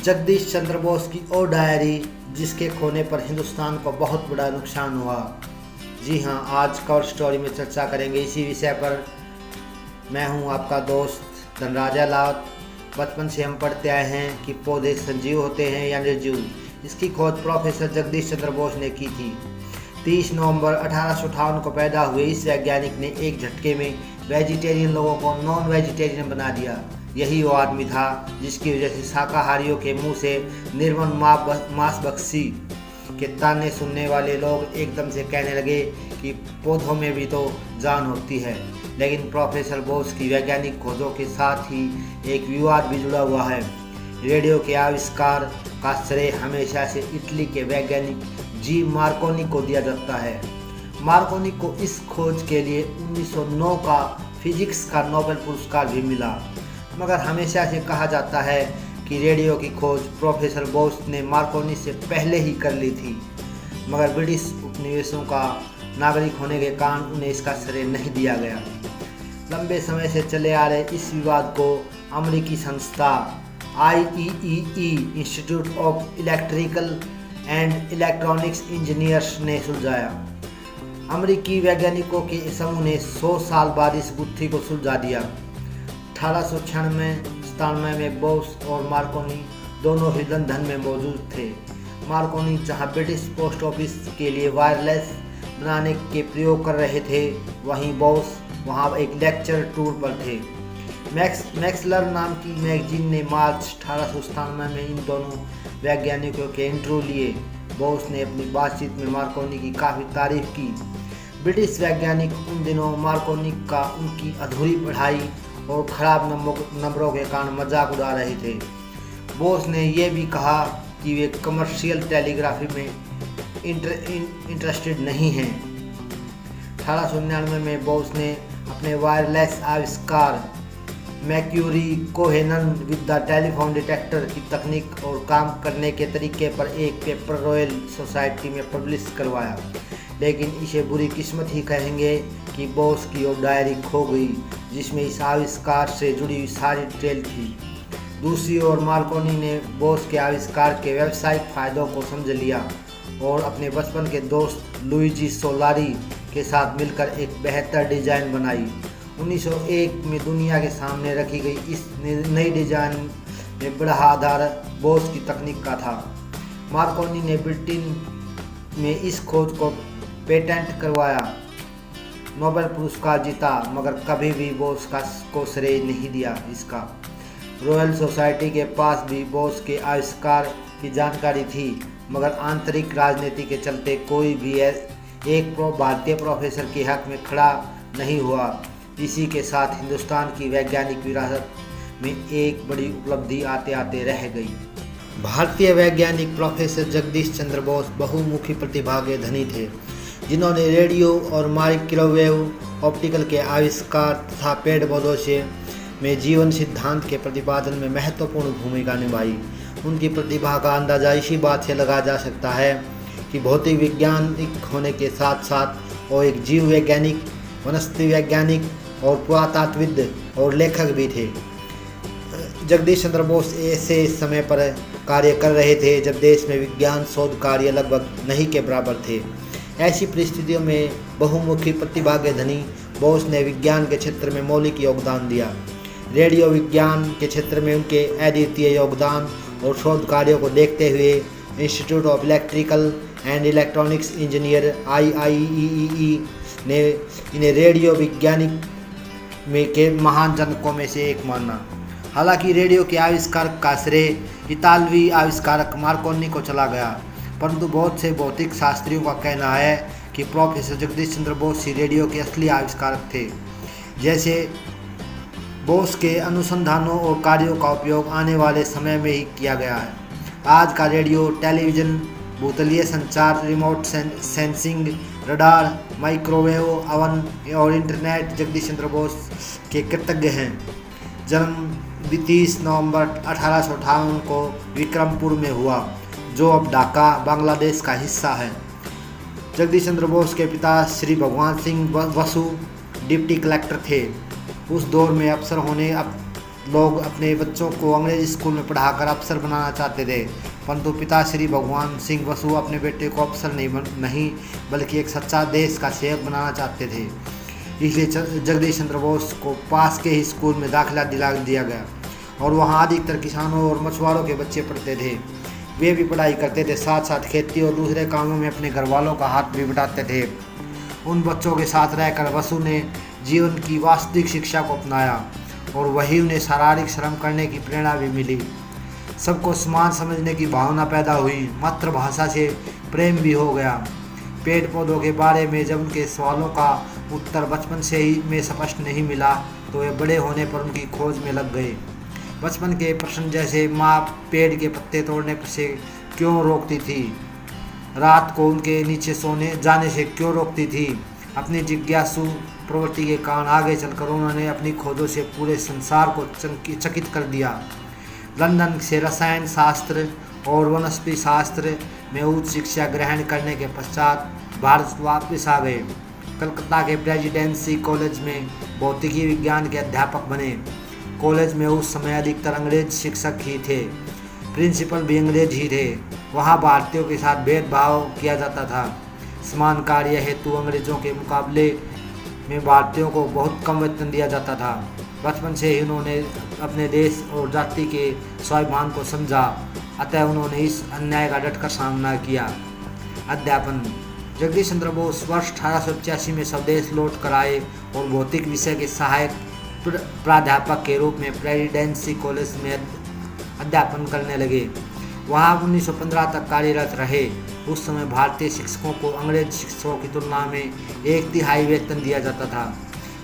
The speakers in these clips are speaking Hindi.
जगदीश चंद्र बोस की ओ डायरी, जिसके खोने पर हिंदुस्तान को बहुत बड़ा नुकसान हुआ। जी हाँ, आज कवर स्टोरी में चर्चा करेंगे इसी विषय पर। मैं हूँ आपका दोस्त धनराजा लात। बचपन से हम पढ़ते आए हैं कि पौधे संजीव होते हैं या निर्जीव। इसकी खोज प्रोफेसर जगदीश चंद्र बोस ने की थी। 30 नवंबर 1858 को पैदा हुए इस वैज्ञानिक ने एक झटके में वेजिटेरियन लोगों को नॉन वेजिटेरियन बना दिया। यही वो आदमी था जिसकी वजह से शाकाहारियों के मुंह से निर्मल मांस बख्शी के ताने सुनने वाले लोग एकदम से कहने लगे कि पौधों में भी तो जान होती है। लेकिन प्रोफेसर बोस की वैज्ञानिक खोजों के साथ ही एक विवाद भी जुड़ा हुआ है। रेडियो के आविष्कार का श्रेय हमेशा से इटली के वैज्ञानिक जी मार्कोनी को दिया जाता है। मार्कोनी को इस खोज के लिए 1909 का फिजिक्स का नोबेल पुरस्कार भी मिला। मगर हमेशा से कहा जाता है कि रेडियो की खोज प्रोफेसर बोस ने मार्कोनी से पहले ही कर ली थी। मगर ब्रिटिश उपनिवेशों का नागरिक होने के कारण उन्हें इसका श्रेय नहीं दिया गया। लंबे समय से चले आ रहे इस विवाद को अमेरिकी संस्था IEEE institute of electrical and electronics engineers ने सुलझाया। अमेरिकी वैज्ञानिकों के समूह ने 100 साल बाद इस गुत्थी को सुलझा दिया। 1896 में बोस और मार्कोनी दोनों ही लंदन में मौजूद थे। मार्कोनी जहां ब्रिटिश पोस्ट ऑफिस के लिए वायरलेस बनाने के प्रयोग कर रहे थे, वहीं बोस वहां एक लेक्चर टूर पर थे। मैक्सलर नाम की मैगजीन ने मार्च 1897 में इन दोनों वैज्ञानिकों के इंटरव्यू लिए। बोस ने अपनी बातचीत में मार्कोनी की काफ़ी तारीफ की। ब्रिटिश वैज्ञानिक उन दिनों मार्कोनी का उनकी अधूरी पढ़ाई और ख़राब नंबरों के कारण मजाक उड़ा रहे थे। बोस ने यह भी कहा कि वे कमर्शियल टेलीग्राफी में इंटरेस्टेड नहीं हैं। 1899 में बोस ने अपने वायरलेस आविष्कार McQuarrie कोहेनन with the telephone detector की तकनीक और काम करने के तरीके पर एक पेपर रॉयल सोसाइटी में पब्लिश करवाया। लेकिन इसे बुरी किस्मत ही कहेंगे कि बोस की वो डायरी खो गई जिसमें इस आविष्कार से जुड़ी हुई सारी डिटेल थी। दूसरी ओर मार्कोनी ने बोस के आविष्कार के व्यावसायिक फ़ायदों को समझ लिया और अपने बचपन के दोस्त लुइजी सोलारी के साथ मिलकर एक बेहतर डिज़ाइन बनाई। 1901 में दुनिया के सामने रखी गई इस नई डिज़ाइन में बड़ा आधार बोस की तकनीक का था। मार्कोनी ने ब्रिटेन में इस खोज को पेटेंट करवाया, नोबेल पुरस्कार जीता, मगर कभी भी बोस को श्रेय नहीं दिया इसका। रॉयल सोसाइटी के पास भी बोस के आविष्कार की जानकारी थी, मगर आंतरिक राजनीति के चलते कोई भी एक भारतीय प्रोफेसर के हक में खड़ा नहीं हुआ। इसी के साथ हिंदुस्तान की वैज्ञानिक विरासत में एक बड़ी उपलब्धि आते आते रह गई। भारतीय वैज्ञानिक प्रोफेसर जगदीश चंद्र बोस बहुमुखी प्रतिभा के धनी थे, जिन्होंने रेडियो और माइक्रोवेव ऑप्टिकल के आविष्कार तथा पेड़ पौधों से में जीवन सिद्धांत के प्रतिपादन में महत्वपूर्ण भूमिका निभाई। उनकी प्रतिभा का अंदाजा इसी बात से लगाया जा सकता है कि भौतिक वैज्ञानिक होने के साथ साथ वो एक जीव वैज्ञानिक, वनस्पति वैज्ञानिक और पुरातत्वविद और लेखक भी थे। जगदीश चंद्र बोस ऐसे समय पर कार्य कर रहे थे जब देश में विज्ञान शोध कार्य लगभग नहीं के बराबर थे। ऐसी परिस्थितियों में बहुमुखी प्रतिभा के धनी बोस ने विज्ञान के क्षेत्र में मौलिक योगदान दिया। रेडियो विज्ञान के क्षेत्र में उनके अद्वितीय योगदान और शोध कार्यों को देखते हुए institute of electrical and electronics engineer IIEEE ने इन्हें रेडियो वैज्ञानिक में के महान जनकों में से एक माना। हालांकि रेडियो के आविष्कार का श्रेय इतालवी आविष्कारक मार्कोनी को चला गया, परंतु बहुत से भौतिक शास्त्रियों का कहना है कि प्रोफेसर जगदीश चंद्र बोस ही रेडियो के असली आविष्कारक थे। जैसे बोस के अनुसंधानों और कार्यों का उपयोग आने वाले समय में ही किया गया है। आज का रेडियो, टेलीविज़न, भूतलीय संचार, remote sensing, radar, microwave oven और इंटरनेट जगदीश चंद्र बोस के कृतज्ञ हैं। जन्म 30 नवंबर 1858 को विक्रमपुर में हुआ, जो अब ढाका बांग्लादेश का हिस्सा है। जगदीश चंद्र बोस के पिता श्री भगवान सिंह बसु डिप्टी कलेक्टर थे। उस दौर में अफसर होने लोग अपने बच्चों को अंग्रेजी स्कूल में पढ़ाकर अफसर बनाना चाहते थे, परंतु पिता श्री भगवान सिंह बसु अपने बेटे को अफसर नहीं बल्कि एक सच्चा देश का सेवक बनाना चाहते थे। इसलिए जगदीश चंद्र बोस को पास के ही स्कूल में दाखिला दिला दिया गया और वहाँ अधिकतर किसानों और मछुआरों के बच्चे पढ़ते थे। वे भी पढ़ाई करते थे, साथ साथ खेती और दूसरे कामों में अपने घर वालों का हाथ भी बटाते थे। उन बच्चों के साथ रहकर बसु ने जीवन की वास्तविक शिक्षा को अपनाया और वही उन्हें शारीरिक श्रम करने की प्रेरणा भी मिली। सबको समान समझने की भावना पैदा हुई, मातृभाषा से प्रेम भी हो गया। पेड़ पौधों के बारे में जब उनके सवालों का उत्तर बचपन से ही में स्पष्ट नहीं मिला तो वे बड़े होने पर उनकी खोज में लग गए। बचपन के प्रश्न जैसे माँ पेड़ के पत्ते तोड़ने से क्यों रोकती थी, रात को उनके नीचे सोने जाने से क्यों रोकती थी, अपनी जिज्ञासु प्रवृत्ति के कारण आगे चलकर उन्होंने अपनी खोजों से पूरे संसार को चकित कर दिया। लंदन से रसायन शास्त्र और वनस्पति शास्त्र में उच्च शिक्षा ग्रहण करने के पश्चात भारत वापस आ गए। कलकत्ता के प्रेसिडेंसी कॉलेज में भौतिकी विज्ञान के अध्यापक बने। कॉलेज में उस समय अधिकतर अंग्रेज शिक्षक ही थे, प्रिंसिपल भी अंग्रेज ही थे। वहाँ भारतीयों के साथ भेदभाव किया जाता था। समान कार्य हेतु अंग्रेजों के मुकाबले में भारतीयों को बहुत कम वेतन दिया जाता था। बचपन से ही उन्होंने अपने देश और जाति के स्वाभिमान को समझा, अतः उन्होंने इस अन्याय का डटकर सामना किया। अध्यापन। जगदीश चंद्र बोस वर्ष 1885 में स्वदेश लौट कर आए और भौतिक विषय के सहायक प्राध्यापक के रूप में प्रेसिडेंसी कॉलेज में अध्यापन करने लगे। वहाँ 1915 तक कार्यरत रहे। उस समय भारतीय शिक्षकों को अंग्रेज शिक्षकों की तुलना में 1/3 वेतन दिया जाता था।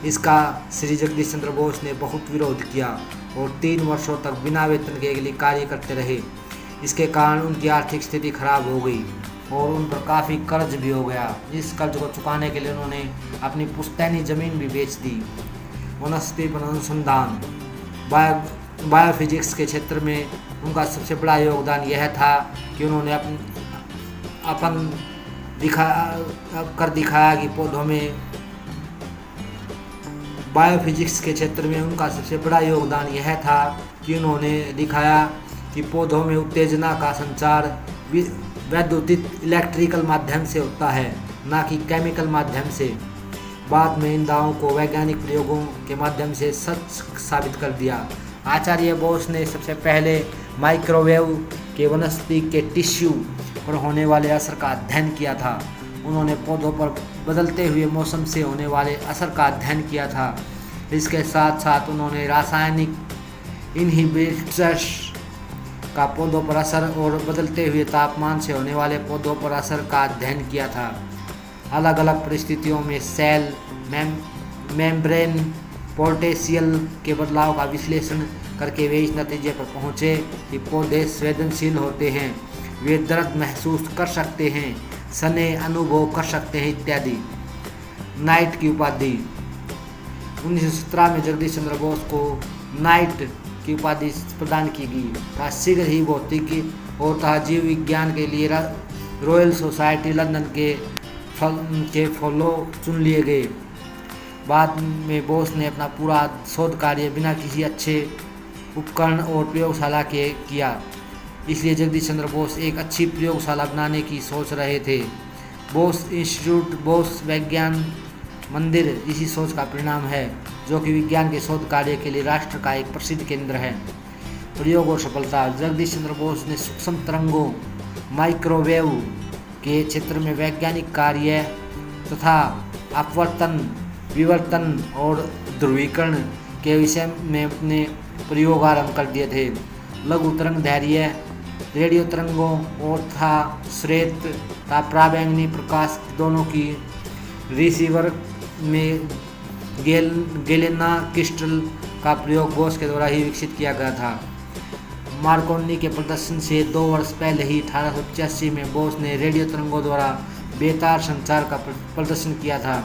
इसका श्री जगदीश चंद्र बोस ने बहुत विरोध किया और 3 वर्षों तक बिना वेतन के लिए कार्य करते रहे। इसके कारण उनकी आर्थिक स्थिति खराब हो गई और उन पर काफ़ी कर्ज भी हो गया। इस कर्ज को चुकाने के लिए उन्होंने अपनी पुश्तैनी ज़मीन भी बेच दी। वनस्पति अनुसंधान। बायोफिजिक्स के क्षेत्र में उनका सबसे बड़ा योगदान यह था कि उन्होंने दिखाया कि पौधों में बायोफिजिक्स के क्षेत्र में उनका सबसे बड़ा योगदान यह था कि उन्होंने दिखाया कि पौधों में उत्तेजना का संचार वैद्युतिक इलेक्ट्रिकल माध्यम से होता है, न कि केमिकल माध्यम से। बाद में इन दावों को वैज्ञानिक प्रयोगों के माध्यम से सच साबित कर दिया। आचार्य बोस ने सबसे पहले माइक्रोवेव के वनस्पति के टिश्यू पर होने वाले असर का अध्ययन किया था। उन्होंने पौधों पर बदलते हुए मौसम से होने वाले असर का अध्ययन किया था। इसके साथ साथ उन्होंने रासायनिक इनहिबिटर्स का पौधों पर असर और बदलते हुए तापमान से होने वाले पौधों पर असर का अध्ययन किया था। अलग अलग परिस्थितियों में सेल मेम्ब्रेन पोटेंशियल के बदलाव का विश्लेषण करके वे इस नतीजे पर पहुँचे कि पौधे संवेदनशील होते हैं, वे दर्द महसूस कर सकते हैं, स्नेह अनुभव कर सकते हैं इत्यादि। नाइट की उपाधि। 1917 में जगदीश चंद्र बोस को नाइट की उपाधि प्रदान की गई था। शीघ्र ही भौतिकी और तथा जीव विज्ञान के लिए रॉयल सोसाइटी लंदन के फेलो चुन लिए गए। बाद में बोस ने अपना पूरा शोध कार्य बिना किसी अच्छे उपकरण और प्रयोगशाला के किया। इसलिए जगदीश चंद्र बोस एक अच्छी प्रयोगशाला बनाने की सोच रहे थे। बोस इंस्टीट्यूट, बोस विज्ञान मंदिर इसी सोच का परिणाम है, जो कि विज्ञान के शोध कार्य के लिए राष्ट्र का एक प्रसिद्ध केंद्र है। प्रयोग और सफलता। जगदीश चंद्र बोस ने सूक्ष्म तरंगों माइक्रोवेव के क्षेत्र में वैज्ञानिक कार्य तथा अपवर्तन, विवर्तन और ध्रुवीकरण के विषय में अपने प्रयोग आरंभ कर दिए थे। लघु तरंग दैर्घ्य, रेडियो तरंगों और तथा श्वेत तथा पराबैंगनी प्रकाश दोनों की रिसीवर में गेलेना क्रिस्टल का प्रयोग बोस के द्वारा ही विकसित किया गया था। मार्कोनी के प्रदर्शन से 2 वर्ष पहले ही 1885 में बोस ने रेडियो तरंगों द्वारा बेतार संचार का प्रदर्शन किया था।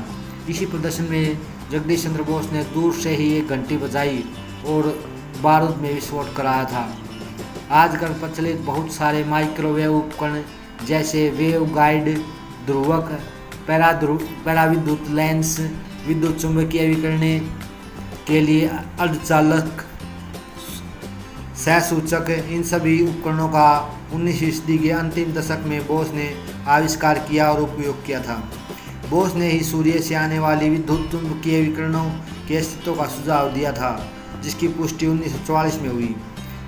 इसी प्रदर्शन में जगदीश चंद्र बोस ने दूर से ही एक घंटी बजाई और बारूद में विस्फोट कराया था। आजकल प्रचलित बहुत सारे माइक्रोवेव उपकरण जैसे वेव गाइड, ध्रुवक, पराविद्युत लेंस, विद्युत चुंबकीय विकिरण के लिए अर्धचालक सहसूचक इन सभी उपकरणों का 19वीं सदी के अंतिम दशक में बोस ने आविष्कार किया और उपयोग किया था। बोस ने ही सूर्य से आने वाली विद्युत चुंबकीय विकिरणों के अस्तित्व का सुझाव दिया था, जिसकी पुष्टि 1944 में हुई।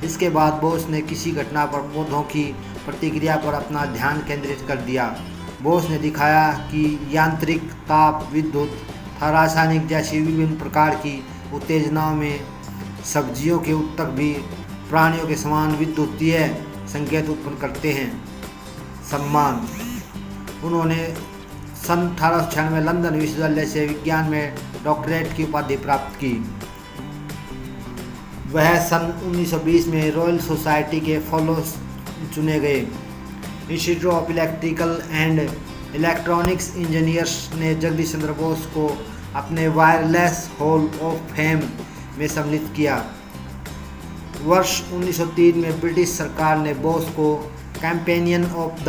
इसके बाद बोस ने किसी घटना पर पौधों की प्रतिक्रिया पर अपना ध्यान केंद्रित कर दिया। बोस ने दिखाया कि यांत्रिक, ताप, विद्युत तथा रासायनिक जैसी विभिन्न प्रकार की उत्तेजनाओं में सब्जियों के ऊतक भी प्राणियों के समान विद्युतीय संकेत उत्पन्न करते हैं। सम्मान: उन्होंने सन 1896 में लंदन विश्वविद्यालय से विज्ञान में डॉक्टरेट की उपाधि प्राप्त की। वह सन 1920 में रॉयल सोसाइटी के फेलो चुने गए। Institute of electrical and electronics engineers ने जगदीश चंद्र बोस को अपने वायरलेस हॉल ऑफ फेम में सम्मिलित किया। वर्ष 1903 में ब्रिटिश सरकार ने बोस को Companion of the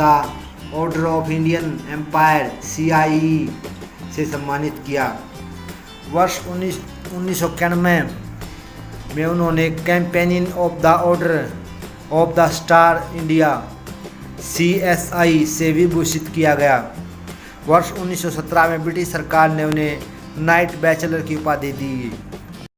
Order of Indian Empire CIE से सम्मानित किया। वर्ष 1991 में उन्होंने Companion of the Order of the Star India CSI से विभूषित किया गया। वर्ष 1917 में ब्रिटिश सरकार ने उन्हें नाइट बैचलर की उपाधि दी।